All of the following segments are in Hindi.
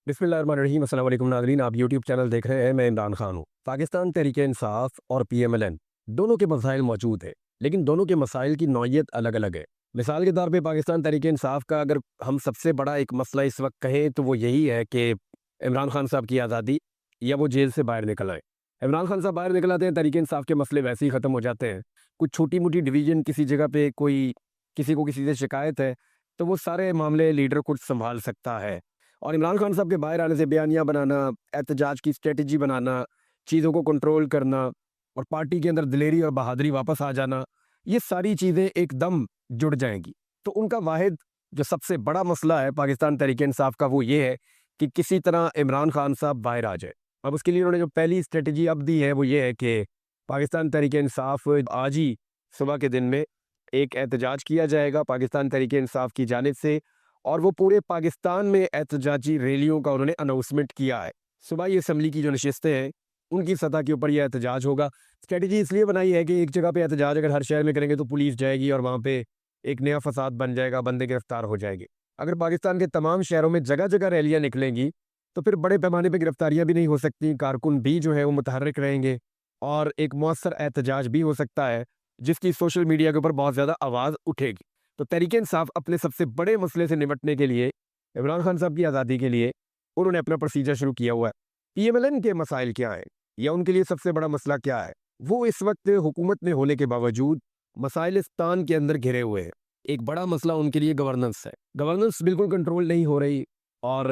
बिस्मिल्लाहिर्रहमानिर्रहीम। अस्सलाम वालेकुम नाज़रीन, आप यूट्यूब चैनल देख रहे हैं। मैं इमरान खान हूँ। पाकिस्तान तहरीक इंसाफ और पीएमएलएन दोनों के मसाइल मौजूद है, लेकिन दोनों के मसाइल की नौइयत अलग अलग है। मिसाल के तौर पे पाकिस्तान तहरीक इंसाफ का अगर हम सबसे बड़ा एक मसला इस वक्त कहें तो वो यही है कि इमरान खान साहब की आज़ादी या वो जेल से बाहर निकल आए। इमरान खान साहब बाहर निकल आते हैं, तहरीक इंसाफ के मसले वैसे ही ख़त्म हो जाते हैं। कुछ छोटी मोटी डिवीजन किसी जगह पे कोई किसी को किसी से शिकायत है तो वो सारे मामले लीडर खुद संभाल सकता है। और इमरान खान साहब के बाहर आने से बयानियाँ बनाना, एहतजाज की स्ट्रेटजी बनाना, चीज़ों को कंट्रोल करना और पार्टी के अंदर दिलेरी और बहादुरी वापस आ जाना, ये सारी चीज़ें एकदम जुड़ जाएंगी। तो उनका वाहिद जो सबसे बड़ा मसला है पाकिस्तान तहरीक इंसाफ का वो ये है कि किसी तरह इमरान खान साहब बाहर आ जाए। अब उसके लिए उन्होंने जो पहली स्ट्रेटजी अब दी है वो ये है कि पाकिस्तान तहरीक इंसाफ आज ही सुबह के दिन में एक एहतजाज किया जाएगा पाकिस्तान तहरीक इंसाफ की जानिब से, और वो पूरे पाकिस्तान में एहतजाजी रैलियों का उन्होंने अनाउंसमेंट किया है। सूबाई असम्बली की जो नशिस्तें हैं उनकी सतह के ऊपर यह एहतजाज होगा। स्ट्रेटजी इसलिए बनाई है कि एक जगह पे एहतजाज अगर हर शहर में करेंगे तो पुलिस जाएगी और वहाँ पे एक नया फसाद बन जाएगा, बंदे गिरफ्तार हो जाएंगे। अगर पाकिस्तान के तमाम शहरों में जगह जगह रैलियाँ निकलेंगी तो फिर बड़े पैमाने पर गिरफ्तारियाँ भी नहीं हो सकती, कारकुन भी जो है वो मुतहर्रिक रहेंगे और एक मौसर एहतजाज भी हो सकता है जिसकी सोशल मीडिया के ऊपर बहुत ज़्यादा आवाज़ उठेगी। तो तहरीक इंसाफ अपने सबसे बड़े मसले से निपटने के लिए, इमरान खान साहब की आज़ादी के लिए, उन्होंने अपना प्रोसीजर शुरू किया हुआ है। पीएमएलएन के मसाइल क्या हैं या उनके लिए सबसे बड़ा मसला क्या है, वो इस वक्त हुकूमत में होने के बावजूद मसाइलिस्तान के अंदर घिरे हुए हैं। एक बड़ा मसला उनके लिए गवर्नेंस है। गवर्नेंस बिल्कुल कंट्रोल नहीं हो रही और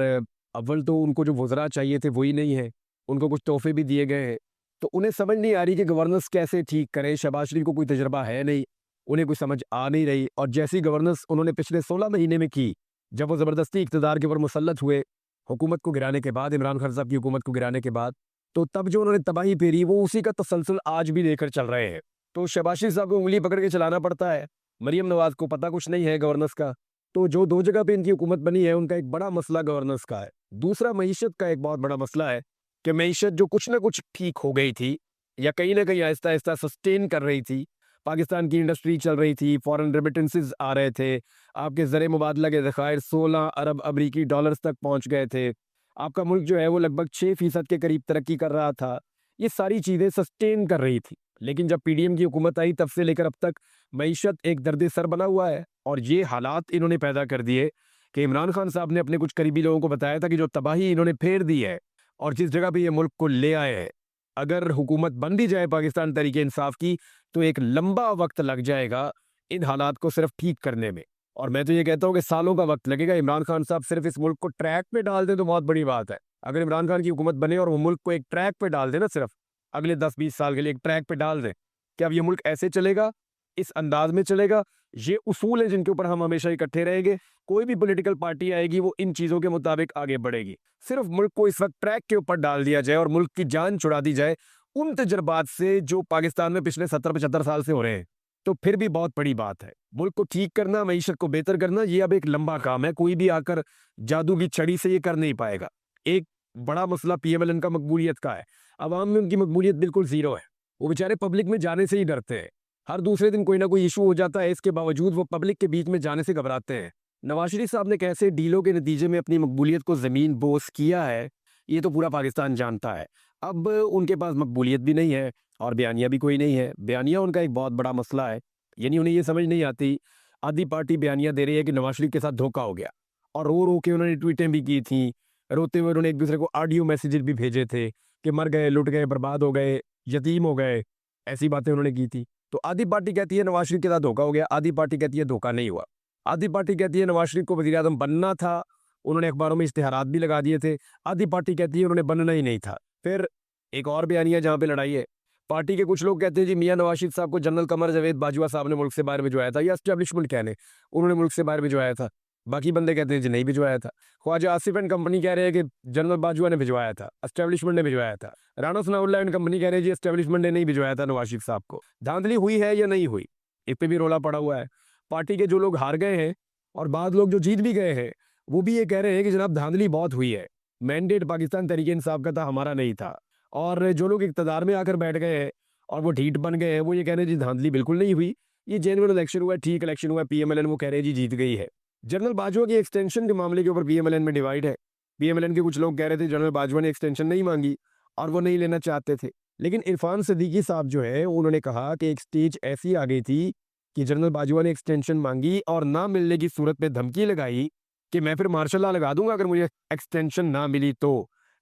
अव्वल तो उनको जो वज़रा चाहिए थे वही नहीं है, उनको कुछ तोहफे भी दिए गए हैं। तो उन्हें समझ नहीं आ रही कि गवर्नेंस कैसे ठीक करें। शहबाज शरीफ को कोई तजर्बा है नहीं, उन्हें कोई समझ आ नहीं रही। और जैसी गवर्नेंस उन्होंने पिछले 16 महीने में की, जब वो ज़बरदस्ती इक़्तिदार के ऊपर मुसल्लत हुए हुकूमत को गिराने के बाद, इमरान खान साहब की हुकूमत को गिराने के बाद, तो तब जो उन्होंने तबाही फेरी वो उसी का तसलसल आज भी लेकर चल रहे हैं। तो शहबाज शरीफ साहब को उंगली पकड़ के चलाना पड़ता है, मरियम नवाज को पता कुछ नहीं है गवर्नेंस का। तो जो दो जगह पे इनकी हुकूमत बनी है उनका एक बड़ा मसला गवर्नेंस का है। दूसरा मईशत का एक बहुत बड़ा मसला है कि मईशत जो कुछ ना कुछ ठीक हो गई थी या कहीं ना कहीं आहिस्ता आहिस्ता सस्टेन कर रही थी, पाकिस्तान की इंडस्ट्री चल रही थी, फॉरेन रेमिटेंसेस आ रहे थे, आपके ज़र मुबादला के ज़खायर 16 अरब अमरीकी डॉलर्स तक पहुंच गए थे, आपका मुल्क जो है वो लगभग 6% के करीब तरक्की कर रहा था। ये सारी चीज़ें सस्टेन कर रही थी। लेकिन जब पीडीएम की हुकूमत आई तब से लेकर अब तक मईशत एक दर्द सर बना हुआ है। और ये हालात इन्होंने पैदा कर दिए कि इमरान खान साहब ने अपने कुछ करीबी लोगों को बताया था कि जो तबाही इन्होंने फेर दी है और जिस जगह पे ये मुल्क को ले आए हैं, अगर हुकूमत बन भी जाए पाकिस्तान तहरीक इंसाफ की तो एक लंबा वक्त लग जाएगा इन हालात को सिर्फ ठीक करने में। और मैं तो ये कहता हूँ कि सालों का वक्त लगेगा। इमरान खान साहब सिर्फ इस मुल्क को ट्रैक पे डाल दें तो बहुत बड़ी बात है। अगर इमरान खान की हुकूमत बने और वो मुल्क को एक ट्रैक पे डाल दे ना, सिर्फ अगले 10-20 साल के लिए एक ट्रैक पे डाल दें कि अब ये मुल्क ऐसे चलेगा, इस अंदाज में चलेगा, ये उसूल है जिनके ऊपर हम हमेशा इकट्ठे रहेंगे, कोई भी पॉलिटिकल पार्टी आएगी वो इन चीज़ों के मुताबिक आगे बढ़ेगी। सिर्फ मुल्क को इस वक्त ट्रैक के ऊपर डाल दिया जाए और मुल्क की जान छुड़ा दी जाए उन तजर्बात से जो पाकिस्तान में पिछले 70-75 साल से हो रहे हैं, तो फिर भी बहुत बड़ी बात है। मुल्क को ठीक करना, मईशत को बेहतर करना, ये अब एक लंबा काम है। कोई भी आकर जादू की छड़ी से ये कर नहीं पाएगा। एक बड़ा मसला पीएमएलएन का मकबूलियत का है। अवाम में उनकी मकबूलियत बिल्कुल ज़ीरो है। वो बेचारे पब्लिक में जाने से ही डरते हैं। हर दूसरे दिन कोई ना कोई इशू हो जाता है, इसके बावजूद वो पब्लिक के बीच में जाने से घबराते हैं। नवाज शरीफ साहब ने कैसे डीलों के नतीजे में अपनी मकबूलियत को ज़मीन बोस किया है, ये तो पूरा पाकिस्तान जानता है। अब उनके पास मकबूलियत भी नहीं है और बयानिया भी कोई नहीं है। बयानिया उनका एक बहुत बड़ा मसला है, यानी उन्हें ये समझ नहीं आती। आधी पार्टी बयानिया दे रही है कि नवाज शरीफ के साथ धोखा हो गया, और रो रो के उन्होंने ट्वीटें भी की थी, रोते हुए उन्होंने एक दूसरे को ऑडियो मैसेजेस भी भेजे थे कि मर गए, लुट गए, बर्बाद हो गए, यतीम हो गए, ऐसी बातें उन्होंने की थी। तो आधी पार्टी कहती है नवाज शरीफ के साथ धोखा हो गया, आधी पार्टी कहती है धोखा नहीं हुआ। आधी पार्टी कहती है नवाज शरीफ को वज़ीर आज़म बनना था, उन्होंने अखबारों में इश्तिहारात भी लगा दिए थे। आधी पार्टी कहती है उन्होंने बनना ही नहीं था। फिर एक और बयानिया जहाँ पे लड़ाई है, पार्टी के कुछ लोग कहते हैं जी मियां नवाज शरीफ साहब को जनरल कमर जावेद बाजवा साहब ने मुल्क से बाहर भिजवाया था, या एस्टेब्लिशमेंट कहने उन्होंने मुल्क से बाहर भिजवाया था। बाकी बंदे कहते हैं जी नहीं भिजवाया था। ख्वाजा आसिफ एंड कंपनी कह रहे हैं कि जनरल बाजवा ने भिजवाया था, एस्टेब्लिशमेंट ने भिजवाया था। राणा सनाउल्लाह एंड कंपनी कह रहे हैं जी एस्टेब्लिशमेंट ने नहीं भिजवाया था नवाज शरीफ साहब को। धांधली हुई है या नहीं हुई, इस पे भी रोला पड़ा हुआ है। पार्टी के जो लोग हार गए हैं और बाद लोग जो जीत भी गए हैं वो भी ये कह रहे हैं कि जनाब धांधली बहुत हुई है, मैंडेट पाकिस्तान तहरीक इंसाफ का था, हमारा नहीं था। और जो लोग इक़्तिदार में आकर बैठ गए हैं और वो ढीठ बन गए हैं, वो ये कह रहे हैं जी धांधली बिल्कुल नहीं हुई, ये जेन्युइन इलेक्शन हुआ है, ठीक इलेक्शन हुआ है, पीएमएलएन वो कह रहे हैं जी जीत गई है। जनरल बाजवा की एक्सटेंशन के मामले के ऊपर पीएमएलएन में डिवाइड है। पीएमएलएन के कुछ लोग कह रहे थे जनरल बाजवा ने एक्सटेंशन नहीं मांगी और वो नहीं लेना चाहते थे। लेकिन इरफान सिद्दीकी साहब जो है उन्होंने कहा कि एक स्टेज ऐसी आ गई थी कि जनरल बाजवा ने एक्सटेंशन मांगी और ना मिलने की सूरत में धमकी लगाई कि मैं फिर मार्शल लॉ लगा दूंगा अगर मुझे एक्सटेंशन ना मिली तो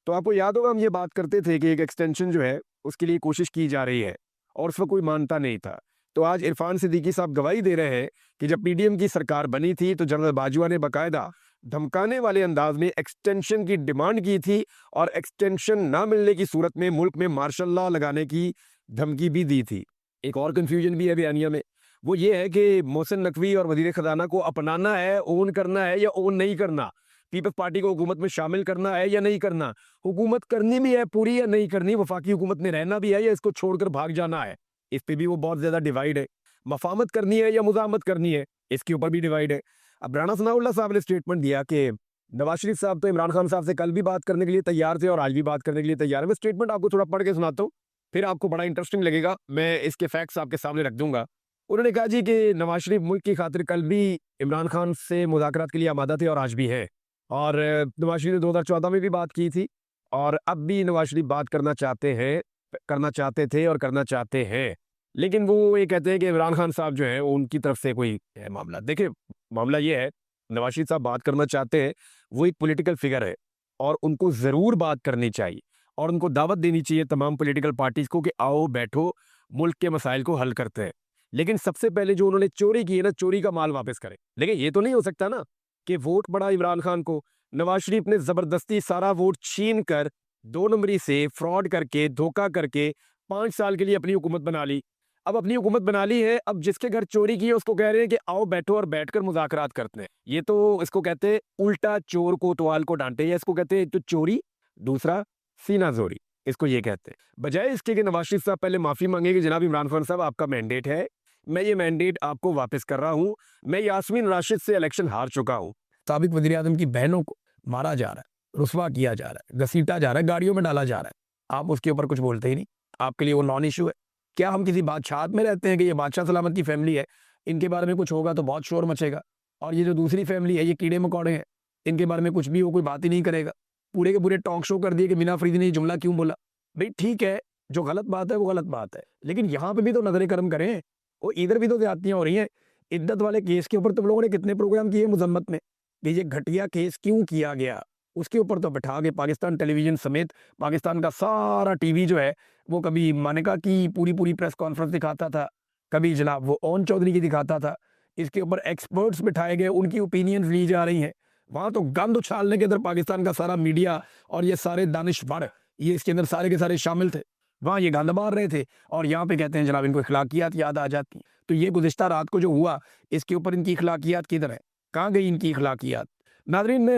आपको याद होगा हम ये बात करते थे कि एक एक्सटेंशन जो है उसके लिए कोशिश की जा रही है और उस पर कोई मानता नहीं था। तो आज इरफान सिद्दीकी साहब गवाही दे रहे हैं कि जब पीडीएम की सरकार बनी थी तो जनरल बाजवा ने बाकायदा धमकाने वाले अंदाज में एक्सटेंशन की डिमांड की थी और एक्सटेंशन ना मिलने की सूरत में मुल्क में मार्शल लॉ लगाने की धमकी भी दी थी। एक और कंफ्यूजन भी है बयानिया में, वो ये है कि मोहसिन नकवी और वजीर खजाना को अपनाना है, ओन करना है या ओन नहीं करना, पीपल्स पार्टी को हुकूमत में शामिल करना है या नहीं करना, हुकूमत करनी भी है पूरी या नहीं करनी, वफाकी हुकूमत में रहना भी है या इसको छोड़कर भाग जाना है, इस पे भी वो बहुत ज्यादा डिवाइड है। मफामत करनी है या मुजामत करनी है, इसके ऊपर भी डिवाइड है। अब राणा सनाउल्लाह साहब ने स्टेटमेंट दिया कि नवाज शरीफ साहब तो इमरान खान साहब से कल भी बात करने के लिए तैयार थे और आज भी बात करने के लिए तैयार है। मैं स्टेटमेंट आपको थोड़ा पढ़ के सुनाता हूँ, फिर आपको बड़ा इंटरेस्टिंग लगेगा, मैं इसके फैक्ट्स आपके सामने रख दूंगा। उन्होंने कहा जी कि नवाज शरीफ मुल्क की खातिर कल भी इमरान खान से मुज़ाकरात के लिए आमादा थे और आज भी है, और नवाज शरीफ ने 2014 में भी बात की थी और अब भी नवाज शरीफ बात करना चाहते हैं, करना चाहते थे और करना चाहते हैं। लेकिन वो ये कहते हैं कि इमरान खान साहब जो है उनकी तरफ से कोई है मामला। देखिए मामला ये है, नवाज शरीफ साहब बात करना चाहते हैं, वो एक पॉलिटिकल फिगर है और उनको ज़रूर बात करनी चाहिए और उनको दावत देनी चाहिए तमाम पॉलिटिकल पार्टीज को कि आओ बैठो मुल्क के मसाइल को हल करते हैं। लेकिन सबसे पहले जो उन्होंने चोरी की है ना, चोरी का माल वापस करें। लेकिन ये तो नहीं हो सकता ना कि वोट पड़ा इमरान खान को, नवाज शरीफ ने जबरदस्ती सारा वोट छीन कर 2 नंबरी से फ्रॉड करके धोखा करके 5 साल के लिए अपनी हुकूमत बना ली। अब अपनी हुकूमत बना ली है, अब जिसके घर चोरी की है उसको कह रहे हैं कि आओ बैठो और बैठकर मुज़ाकरात करते हैं। ये तो इसको कहते हैं उल्टा चोर कोतवाल को डांटे, या इसको कहते हैं तो चोरी, दूसरा सीना जोरी, इसको ये कहते हैं। बजाय इसके कि नवाज शरीफ साहब पहले माफी मांगे कि जनाब इमरान खान साहब आपका मैंडेट है, मैं ये मैंडेट आपको वापस कर रहा हूं, मैं यास्मीन राशिद से इलेक्शन हार चुका हूं। साबिक वजीर आजम की बहनों को मारा जा रहा है, रुस्वा किया जा रहा है, घसीटा जा रहा है, गाड़ियों में डाला जा रहा है, आप उसके ऊपर कुछ बोलते ही नहीं। आपके लिए वो नॉन इशू है। क्या हम किसी बादशाह में रहते हैं कि ये बादशाह सलामत की फैमिली है, इनके बारे में कुछ होगा तो बहुत शोर मचेगा, और ये जो दूसरी फैमिली है ये कीड़े मकोड़े हैं, इनके बारे में कुछ भी हो कोई बात ही नहीं करेगा। पूरे के पूरे टॉक शो कर दिए कि मीना फरीदी ने ये जुमला क्यों बोला। भाई ठीक है, जो गलत बात है वो गलत बात है, लेकिन यहाँ पे भी तो नजर करम करें, वो इधर भी तो ज्यादतियां हो रही हैं। इद्दत वाले केस के ऊपर तुम लोगों ने कितने प्रोग्राम किए मुजम्मत में कि ये घटिया केस क्यों किया गया, उसके ऊपर तो बैठा के पाकिस्तान टेलीविजन समेत पाकिस्तान का सारा टीवी जो है वो कभी मानिका की पूरी पूरी प्रेस कॉन्फ्रेंस दिखाता था, कभी जनाब वो ओन चौधरी की दिखाता था। इसके ऊपर एक्सपर्ट्स बिठाए गए, उनकी ओपिनियंस ली जा रही हैं। वहां तो गंद उछालने के अंदर पाकिस्तान का सारा मीडिया और ये सारे दानिशवर ये इसके अंदर सारे के सारे शामिल थे, वहां ये गंद मार रहे थे, और यहाँ पे कहते हैं जनाब इनको इखलाकियात याद आ जाती हैं। तो ये गुज़िश्ता रात को जो हुआ इसके ऊपर इनकी इखलाकियात किधर है, कहाँ गई इनकी इखलाकियात। नाज़रीन,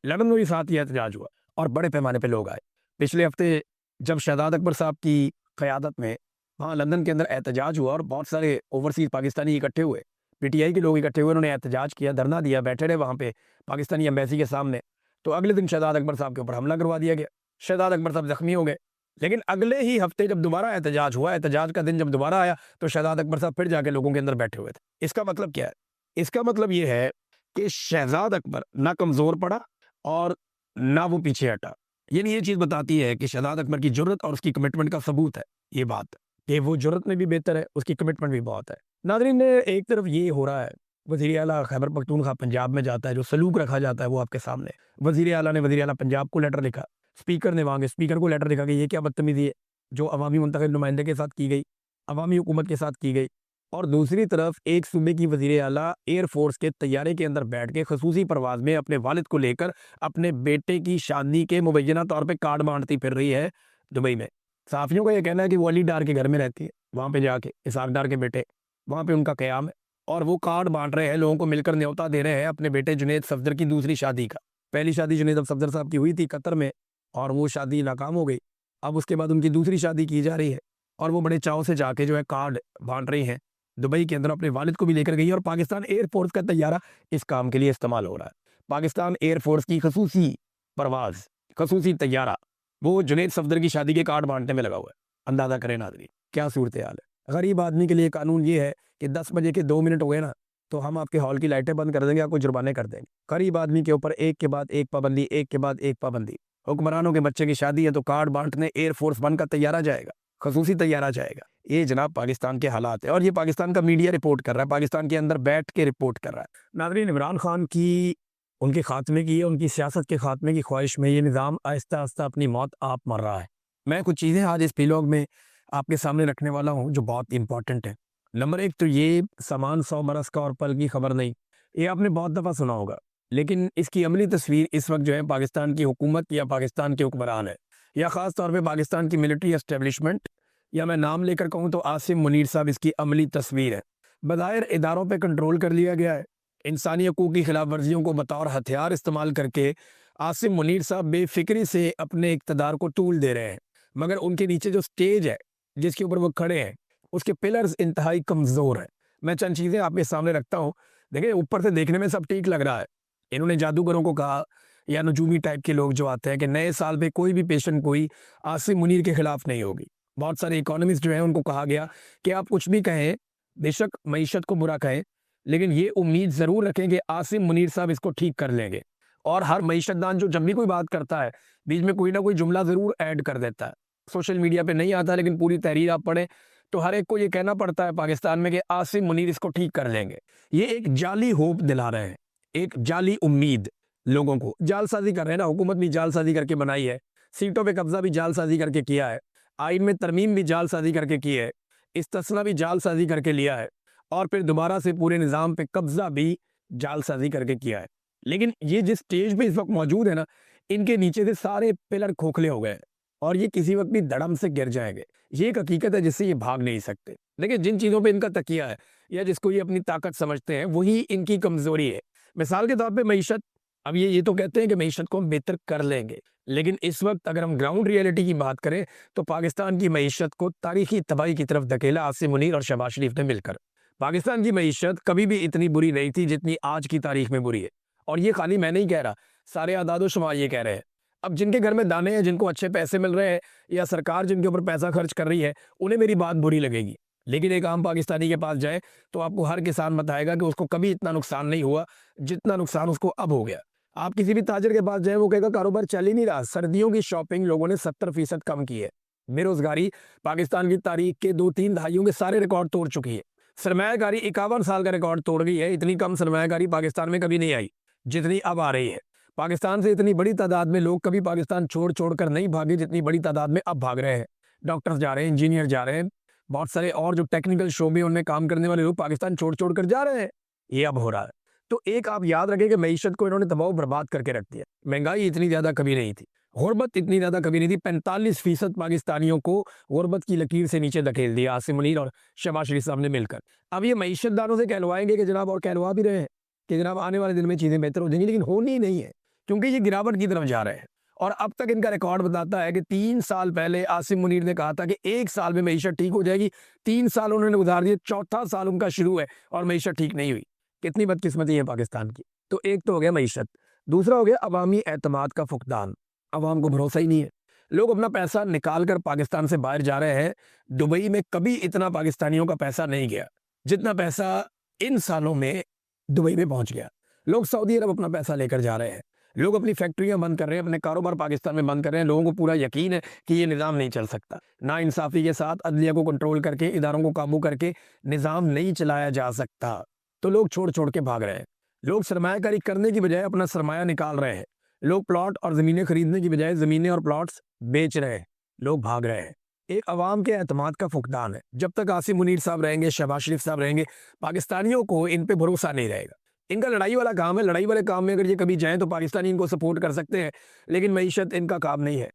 लंदन में भी साथ ही एहतजाज हुआ और बड़े पैमाने पर लोग आए। पिछले हफ्ते जब शहजाद अकबर साहब की क़यादत में वहाँ लंदन के अंदर एहतजाज हुआ और बहुत सारे ओवरसीज़ पाकिस्तानी इकट्ठे हुए, पीटीआई के लोग इकट्ठे हुए, उन्होंने एहतजाज किया, धरना दिया, बैठे रहे वहाँ पे पाकिस्तानी एम्बेसी के सामने। तो अगले दिन शहजाद अकबर साहब के ऊपर हमला करवा दिया गया, शहजाद अकबर साहब जख्मी हो गए। लेकिन अगले ही हफ्ते जब दोबारा एहतजाज हुआ, एहतजाज का दिन जब दोबारा आया, तो शहजाद अकबर साहब फिर जाके लोगों के अंदर बैठे हुए थे। इसका मतलब क्या है? इसका मतलब ये है कि शहजाद अकबर ना कमज़ोर पड़ा और ना वो पीछे हटा। यानी ये चीज़ बताती है कि शहजाद अकबर की जुर्रत और उसकी कमिटमेंट का सबूत है ये बात कि वो जुर्रत में भी बेहतर है, उसकी कमिटमेंट भी बहुत है। नाज़रीन, एक तरफ ये हो रहा है, वज़ीर आला खैबर पख्तूनख्वा पंजाब में जाता है, जो सलूक रखा जाता है वो आपके सामने। वज़ीर आला ने वज़ीर आला पंजाब को लेटर लिखा, स्पीकर ने वहाँ के स्पीकर को लेटर लिखा कि ये क्या बदतमीज़ी है जो अवामी मुंतखब नुमाइंदे के साथ की गई, अवामी हुकूमत के साथ की गई। और दूसरी तरफ एक सूबे की वज़ीर आला एयरफोर्स के तैयारे के अंदर बैठ के खसूसी परवाज़ में अपने वालिद को लेकर अपने बेटे की शादी के मुबैना तौर पर कार्ड बांटती फिर रही है दुबई में। सहाफ़ियों का यह कहना है कि वो अली डार के घर में रहती है, वहाँ पे जाके इसाक डार के बेटे, वहाँ पे उनका क़याम है और वो कार्ड बांट रहे हैं, लोगों को मिलकर न्योता दे रहे हैं अपने बेटे जुनैद सफदर की दूसरी शादी का। पहली शादी जुनैद सफदर साहब की हुई थी कतर में और वो शादी नाकाम हो गई। अब उसके बाद उनकी दूसरी शादी की जा रही है और वो बड़े चाव से जाके जो है कार्ड बांट रही हैं दुबई के अंदर, अपने वालिद को भी लेकर गई और पाकिस्तान एयरफोर्स का तैयारा इस काम के लिए इस्तेमाल हो रहा है। पाकिस्तान एयरफोर्स की खसूसी परवाज़, खसूसी तैयारा, वो जुनैद सफदर की शादी के कार्ड बांटने में लगा हुआ है। अंदाज़ा करें नाज़रीन क्या सूरत हाल है। गरीब आदमी के लिए कानून ये है कि 10 बजे के 2 मिनट हो गए ना, तो हम आपके हॉल की लाइटें बंद कर देंगे, आपको जुर्माने कर देंगे। गरीब आदमी के ऊपर एक के बाद एक पाबंदी, एक के बाद एक पाबंदी। हुक्मरानों के बच्चे की शादी है तो कार्ड बांटने एयरफोर्स वन का तैयारा जाएगा, खसूसी तैयारा जाएगा। ये जनाब पाकिस्तान के हालात है और ये पाकिस्तान का मीडिया रिपोर्ट कर रहा है, पाकिस्तान के अंदर बैठ के रिपोर्ट कर रहा है। नाज़रीन, इमरान खान की उनके खात्मे की, उनकी सियासत के खात्मे की ख्वाहिश में ये निज़ाम आहिस्ता आहिस्ता अपनी मौत आप मर रहा है। मैं कुछ चीज़ें आज इस व्लॉग में आपके सामने रखने वाला हूँ जो बहुत इंपॉर्टेंट है। नंबर एक तो ये सामान 100 बरस का और पल की खबर नहीं, ये आपने बहुत दफ़ा सुना होगा, लेकिन इसकी अमली तस्वीर इस वक्त जो है पाकिस्तान की हुकूमत या पाकिस्तान के हुक्मरान है, या ख़ास तौर पे पाकिस्तान की मिलिट्री एस्टेब्लिशमेंट, या मैं नाम लेकर कहूँ तो आसिम मुनीर साहब इसकी अमली तस्वीर है। बज़ाहिर इदारों पे कंट्रोल कर लिया गया है, इंसानी हकूक़ की खिलाफ वर्जियों को बतौर हथियार इस्तेमाल करके आसिम मुनीर साहब बेफिक्री से अपने इक़्तिदार को टूल दे रहे हैं, मगर उनके नीचे जो स्टेज है जिसके ऊपर वो खड़े हैं उसके पिलर्स इंतहाई कमज़ोर हैं। मैं चंद चीज़ें आपके सामने रखता हूँ। देखिए, ऊपर से देखने में सब ठीक लग रहा है। इन्होंने जादूगरों को कहा या नजूमी टाइप के लोग जो आते हैं कि नए साल पे कोई भी पेशेंट कोई आसिम मुनीर के खिलाफ नहीं होगी। बहुत सारे इकोनॉमिस्ट जो हैं उनको कहा गया कि आप कुछ भी कहें, बेशक मईशत को बुरा कहें, लेकिन ये उम्मीद ज़रूर रखें कि आसिम मुनीर साहब इसको ठीक कर लेंगे। और हर मईशतदान जो जब भी कोई बात करता है बीच में कोई ना कोई जुमला ज़रूर ऐड कर देता है। सोशल मीडिया पे नहीं आता, लेकिन पूरी तहरीर आप पढ़ें तो हर एक को ये कहना पड़ता है पाकिस्तान में कि आसिम मुनीर इसको ठीक कर लेंगे। ये एक जाली होप दिला रहे हैं, एक जाली उम्मीद लोगों को। जालसाजी कर रहे हैं ना, हुकूमत भी जालसाजी करके बनाई है, सीटों पे कब्जा भी जालसाजी करके किया है, आइन में तरमीम भी जालसाजी करके की है, इस्तिस्ना भी जालसाजी करके लिया है, और फिर दोबारा से पूरे निज़ाम पे कब्जा भी जालसाजी करके किया है। लेकिन ये जिस स्टेज पे इस वक्त मौजूद है ना, इनके नीचे से सारे पिलर खोखले हो गए हैं और ये किसी वक्त भी धड़म से गिर जाएंगे। ये एक हकीकत है जिससे ये भाग नहीं सकते। देखिए, जिन चीज़ों पे इनका तकिया है या जिसको ये अपनी ताकत समझते हैं वही इनकी कमज़ोरी है। मिसाल के तौर पे मईशत, अब ये तो कहते हैं कि मईशत को हम बेहतर कर लेंगे, लेकिन इस वक्त अगर हम ग्राउंड रियलिटी की बात करें तो पाकिस्तान की मईशत को तारीखी तबाही की तरफ धकेला आसिम मुनीर और शहबाज शरीफ ने मिलकर। पाकिस्तान की मईशत कभी भी इतनी बुरी नहीं थी जितनी आज की तारीख में बुरी है, और ये खाली मैं नहीं कह रहा, सारे आदादो शुमार ये कह रहे हैं। अब जिनके घर में दाने हैं, जिनको अच्छे पैसे मिल रहे हैं या सरकार जिनके ऊपर पैसा खर्च कर रही है, उन्हें मेरी बात बुरी लगेगी, लेकिन एक आम पाकिस्तानी के पास जाए तो आपको हर किसान बताएगा कि उसको कभी इतना नुकसान नहीं हुआ जितना नुकसान उसको अब हो गया। आप किसी भी ताजर के पास जाए, वो कहेगा कारोबार चल ही नहीं रहा। सर्दियों की शॉपिंग लोगों ने 70% कम की है। बेरोजगारी पाकिस्तान की तारीख के 2-3 दहाइयों के सारे रिकॉर्ड तोड़ चुकी है। सरमायाकारी 51 साल का रिकॉर्ड तोड़ गई है। इतनी कम सरमायाकारी पाकिस्तान में कभी नहीं आई जितनी अब आ रही है। पाकिस्तान से इतनी बड़ी तादाद में लोग कभी पाकिस्तान छोड़ कर नहीं भागे जितनी बड़ी तादाद में अब भाग रहे हैं। डॉक्टर्स जा रहे हैं, इंजीनियर जा रहे हैं, बहुत सारे और जो टेक्निकल शोबे उनमें काम करने वाले लोग पाकिस्तान छोड़ कर जा रहे हैं। ये अब हो रहा है। तो एक आप याद रखें कि मईशत को इन्होंने तबाह बर्बाद करके रख दिया। महंगाई इतनी ज़्यादा कभी नहीं थी, गुर्बत इतनी ज़्यादा कभी नहीं थी। 45% पाकिस्तानियों को गुर्बत की लकीर से नीचे धकेल दिया आसिम मुनीर और शहबाज शरीफ साहब ने मिलकर। अब ये मईशतदारों से कहलवाएंगे कि जनाब, और कहलवा भी रहे हैं कि जनाब आने वाले दिन में चीज़ें बेहतर हो जाएंगी, लेकिन होनी नहीं है क्योंकि ये गिरावट की तरफ जा रहे हैं। और अब तक इनका रिकॉर्ड बताता है कि 3 साल पहले आसिम मुनीर ने कहा था कि 1 साल में मईशत ठीक हो जाएगी। 3 साल उन्होंने गुजार दिए, चौथा साल उनका शुरू है और मईशत ठीक नहीं हुई। कितनी बदकिस्मती है पाकिस्तान की। तो एक तो हो गया मईशत, दूसरा हो गया अवामी एतमाद का फुकदान। अवाम को भरोसा ही नहीं है। लोग अपना पैसा निकाल कर पाकिस्तान से बाहर जा रहे हैं। दुबई में कभी इतना पाकिस्तानियों का पैसा नहीं गया जितना पैसा इन सालों में दुबई में पहुंच गया। लोग सऊदी अरब अपना पैसा लेकर जा रहे हैं। लोग अपनी फैक्ट्रियां बंद कर रहे हैं, अपने कारोबार पाकिस्तान में बंद कर रहे हैं। लोगों को पूरा यकीन है कि ये निज़ाम नहीं चल सकता। ना इंसाफी के साथ अदलिया को कंट्रोल करके, इदारों को काबू करके निज़ाम नहीं चलाया जा सकता। तो लोग छोड़ के भाग रहे हैं। लोग सरमायाकारी करने की बजाय अपना सरमाया निकाल रहे हैं। लोग प्लॉट और ज़मीनें खरीदने की बजाय ज़मीनें और प्लॉट्स बेच रहे हैं। लोग भाग रहे हैं। एक अवाम के एतमाद का फुकदान है। जब तक आसिम मुनीर साहब रहेंगे, शहबाज शरीफ साहब रहेंगे, पाकिस्तानियों को इन पे भरोसा नहीं रहेगा। इनका लड़ाई वाला काम है। लड़ाई वाले काम में अगर ये कभी जाएं तो पाकिस्तानी इनको सपोर्ट कर सकते हैं, लेकिन मईशत इनका काम नहीं है।